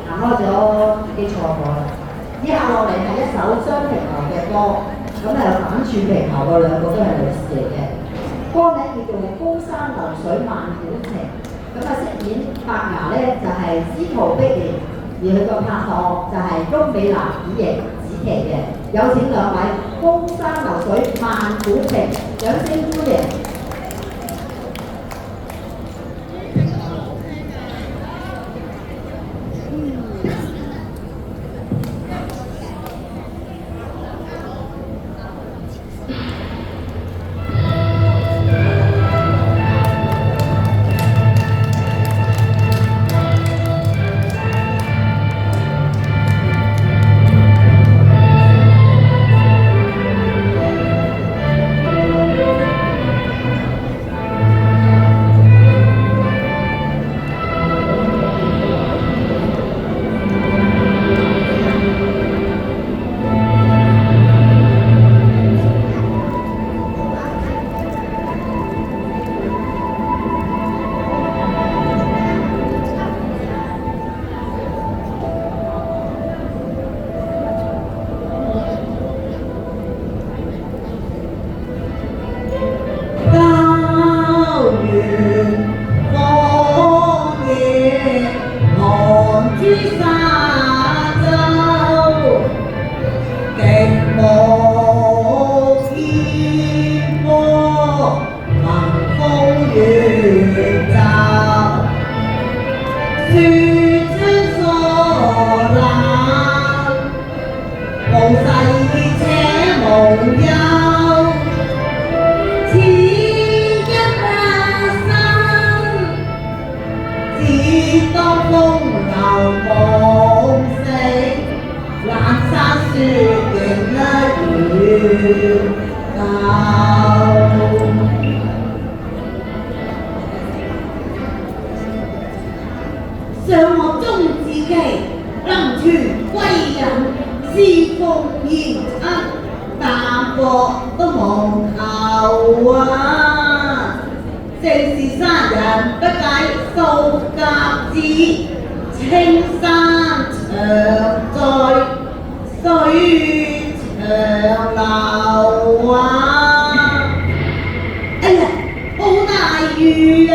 行開咗記錯過啦。以下落嚟係一首張平頭嘅歌，咁反串平頭嗰兩個都係女士嚟嘅。歌名叫做《高山流水萬古情》，飾演白牙咧就係司徒碧蓮，而佢個拍檔就係鍾美男演繹子琪嘅。有請兩位《高山流水萬古情》，掌聲歡迎。上我中自己，能傳歸人，是奉賢親，淡薄都無求啊！正是山人不計數甲子，青山長在水長流啊！哎呀，好大雨啊！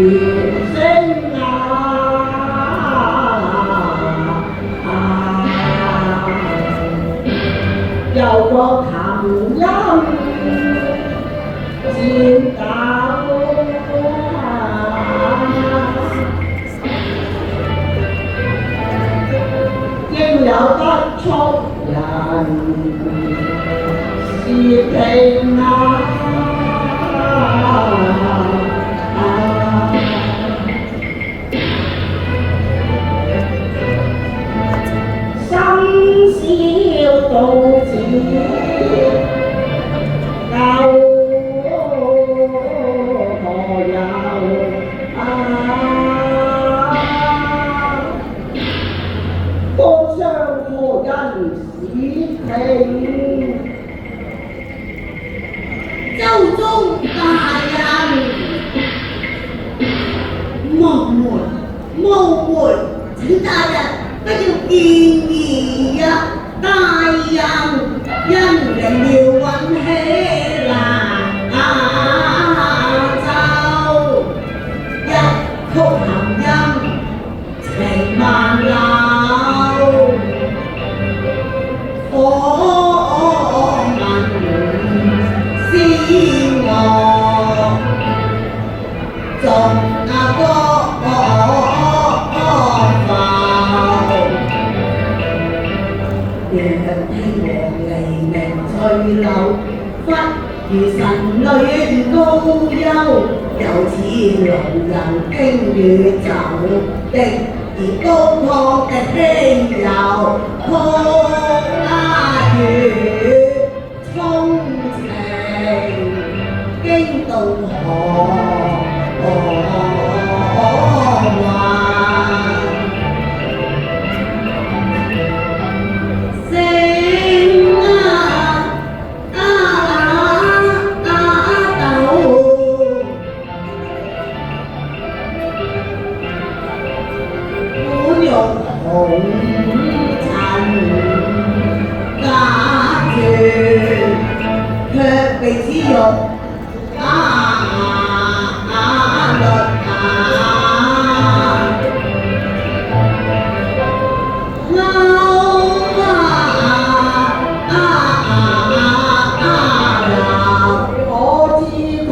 聲啊！有個琴音漸抖，應有得促人是平啊！深宵到此舊何有多相何因使平？周中大人，冒昧，請大人不要見義啊！大人因人要運氣難奏，一曲含音情萬流。眾阿哥若聽和黎明翠柳，忽如神女高丘，有此路人經與走，敵而高亢的輕柔，曲與衷情經渡河。紅塵假絕，卻被恥辱我知曲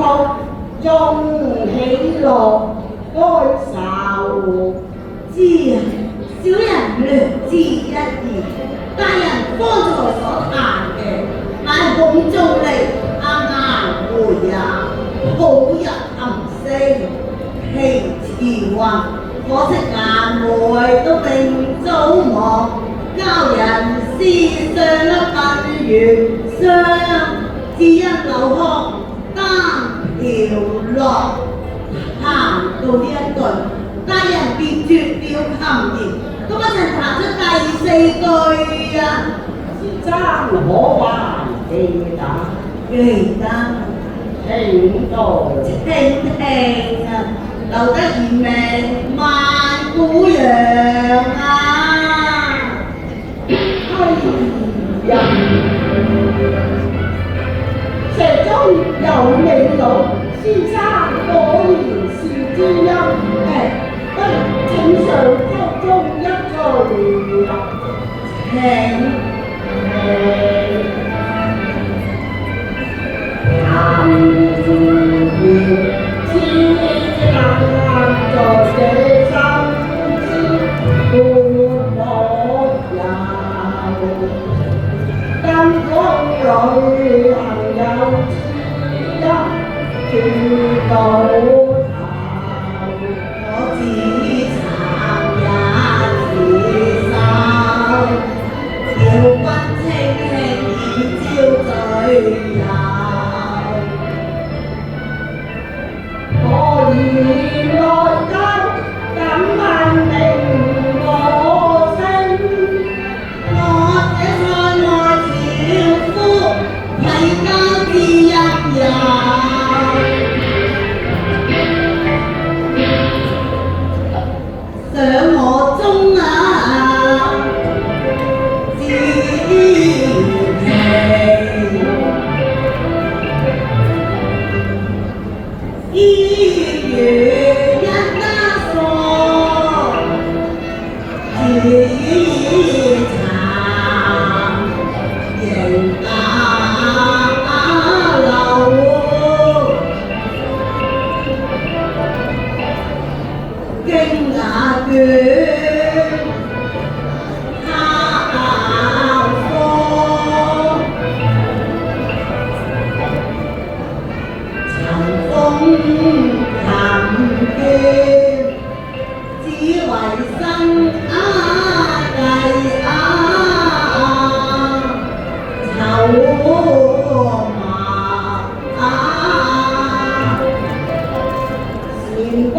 中喜樂哀愁。知啊，小人略知一二。大人方才所談嘅，乃孔中力顏回也，好日含聲，其詞雲。可惜顏回都並早亡，交人思上粒鬢月霜，只因流汗單條落。談到呢一句，大人便絕了琴言，都不曾彈出第四句啊！爭可還記得，記得請聽聽啊，留得賢命萬古揚啊！哎呀，石中有美女，先生果然是知音。不如請上曲中一句，聽談笑之間在這心思半可有，金光裏行有知音轉到我願來交，敢問明我聲。我這塞外樵夫，攜家之一也。經那卷，考科塵封琴鍵，只為生計籌麻前關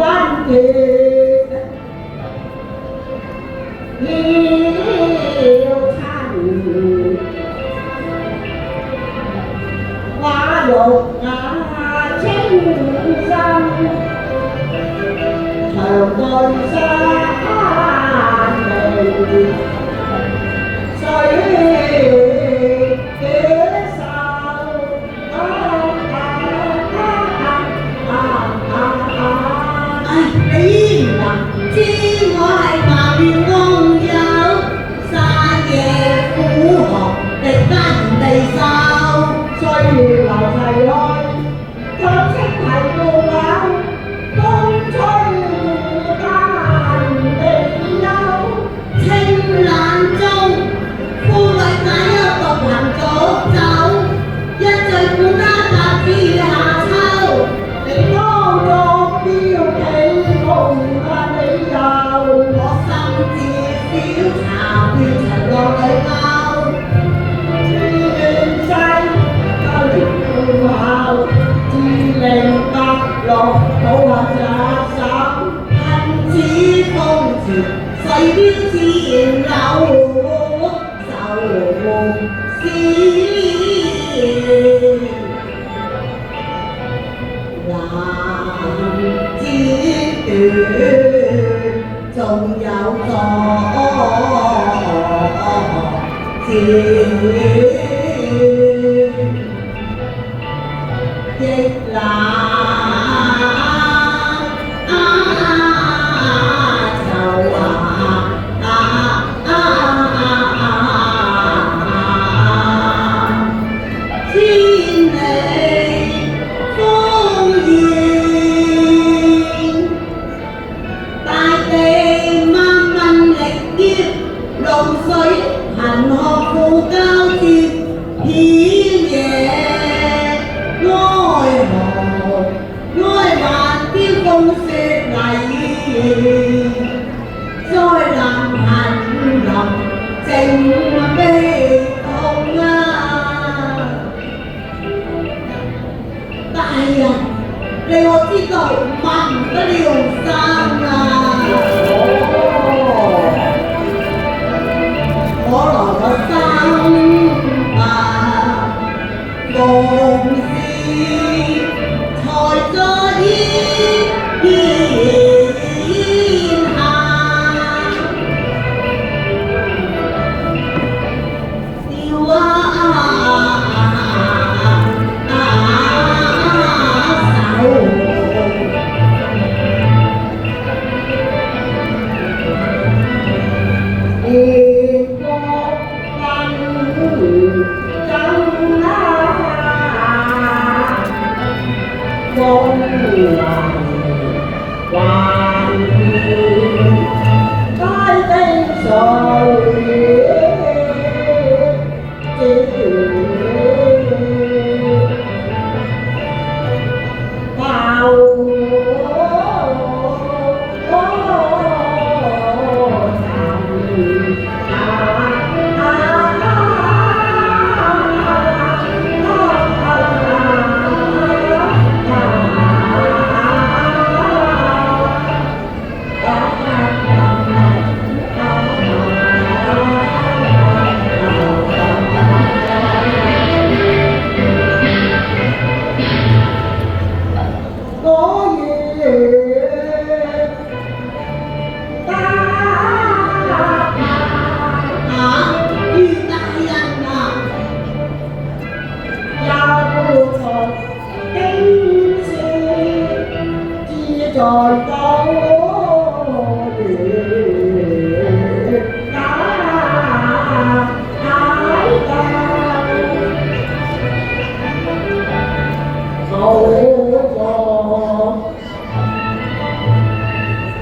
鍵要參與，話肉雅清新，長對山地。你能知我係埋怨工友，山野苦寒，敵不地受。歲月流逝去，卻清提故友，風吹間地休。清冷中，富貴解憂獨行早走，一醉古家雜至夏秋。你當作標記無限理由，我心自小茶斷塵落裏勾，轉世交連半後，自令白落倒下隻手。恨此風潮，水標自然流，愁思難剪斷，仲有阻截，亦難露水行學富交接，險野哀患標風雪泥，災難恨臨靜悲痛大人，你我知道民不聊生我來個心夢事，才在煙下，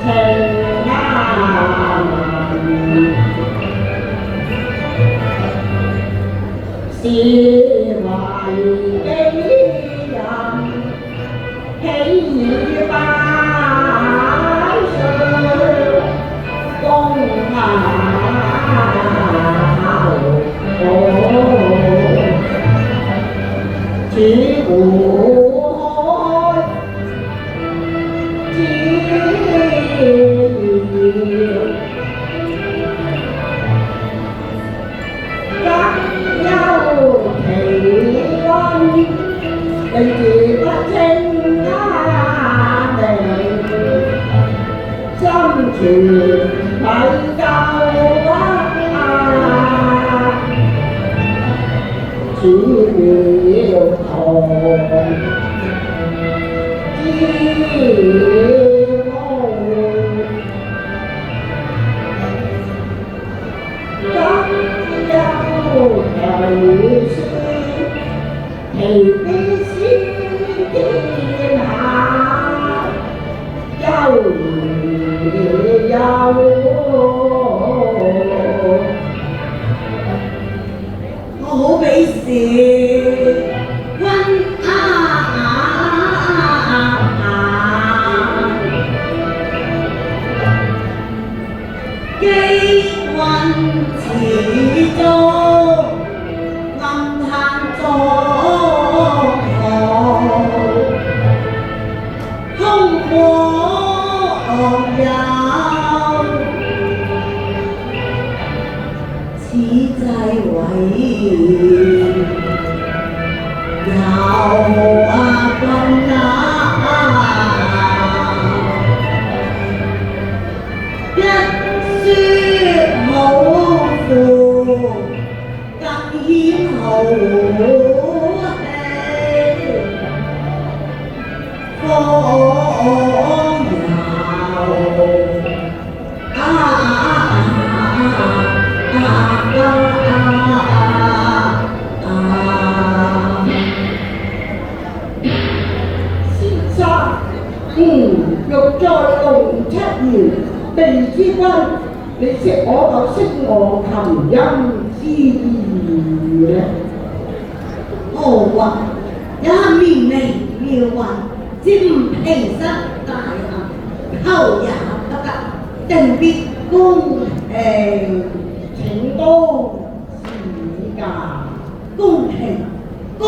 情難，是為己人，喜以百歲，公後此湖海，只要理自不清他名，心存米舊此了堂之其必先天下，憂而我好比是君機運始終暗嘆中空過有此際為君一説好負，更顯豪氣。方欲在龍七年地之君，你識我就識我琴音之義呢？何雲也綿微妙雲，佔其室大行，後也不得，定必公平。請都是㗎。公平，公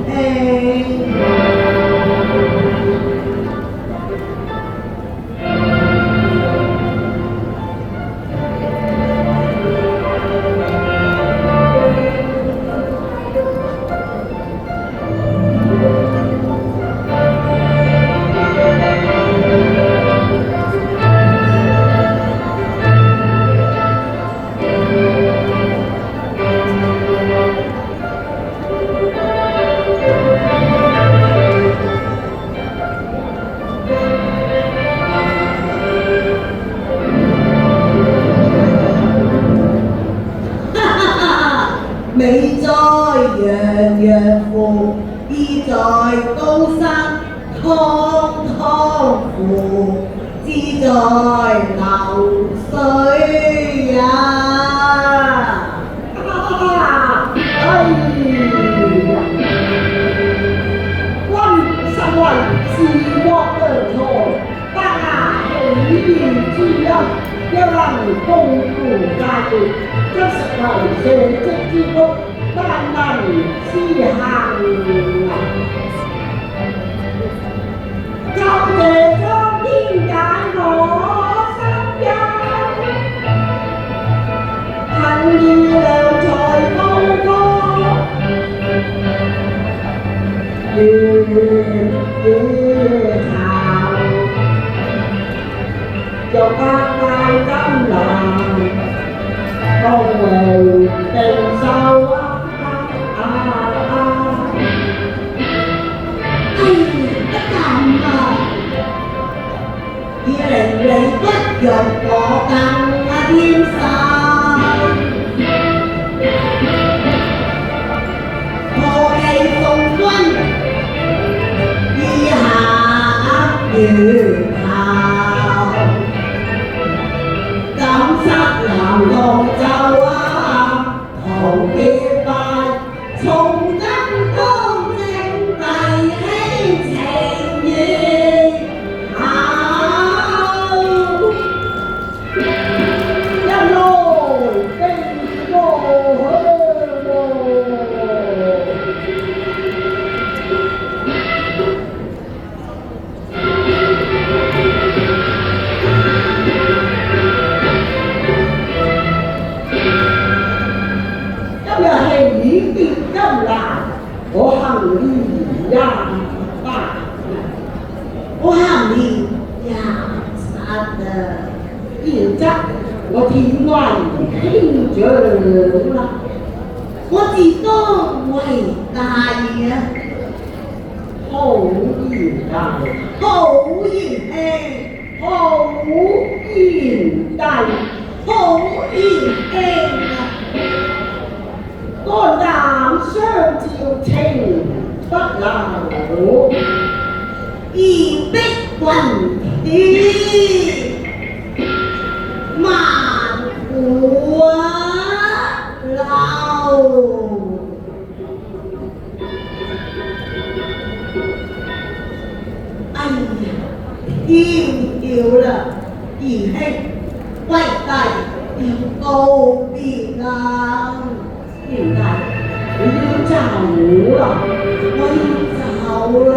平。美在洋洋乎，意在高山湯湯乎，志在流水也。哎呀！君身為治國良才，不下喜義之恩，若能共扶大業，將實為社稷之福，萬民之幸。感謝蒼天揀我心音，恨意良才高歌，月巢，欲百萬金蘭，共榮定壽令你不容我更添心，何其奉君以下如頭。現則我天外天長啦，我自當為大啊，好言大，好言氣，好言大，好言氣啊！肝膽相照情不留，義逼雲天，萬古流。哎呀，天要啦，兒兄，為弟要告別啦。現在你要走啦，我要走啦。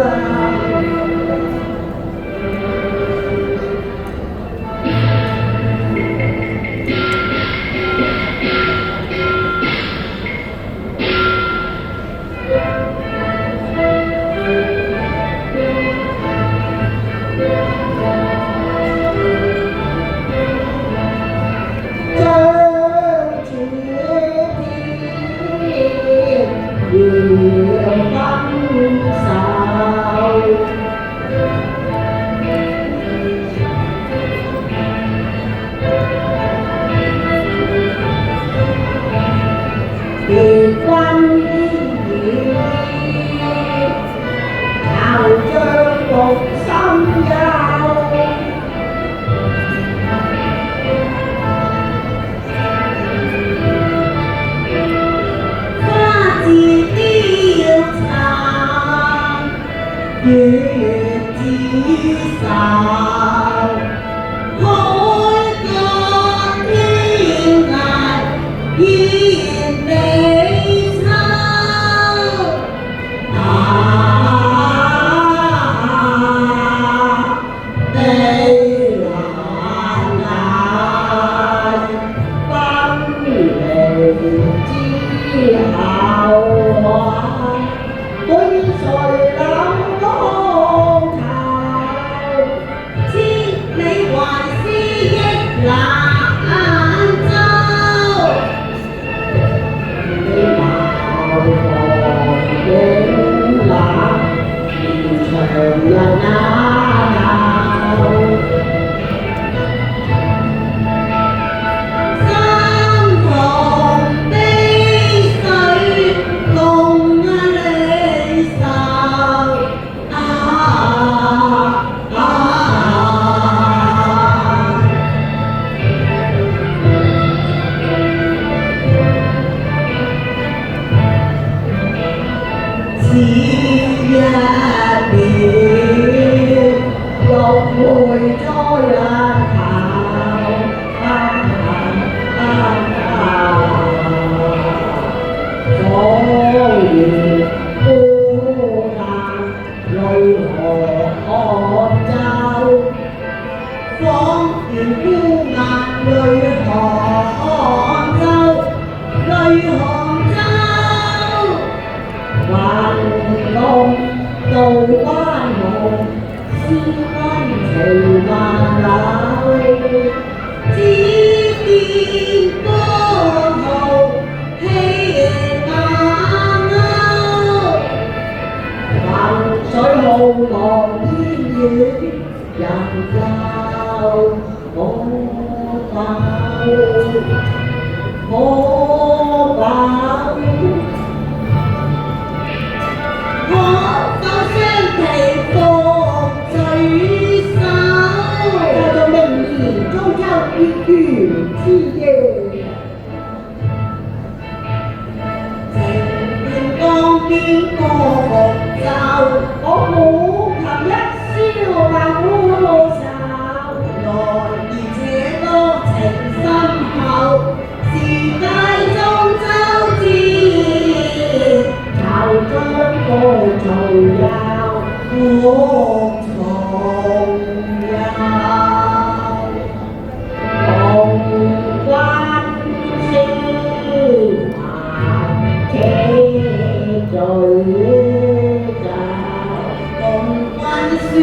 書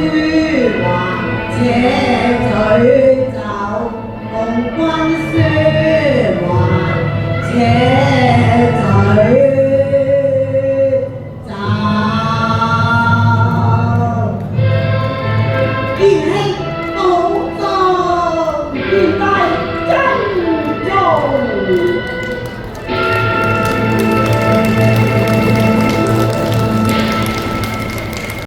還這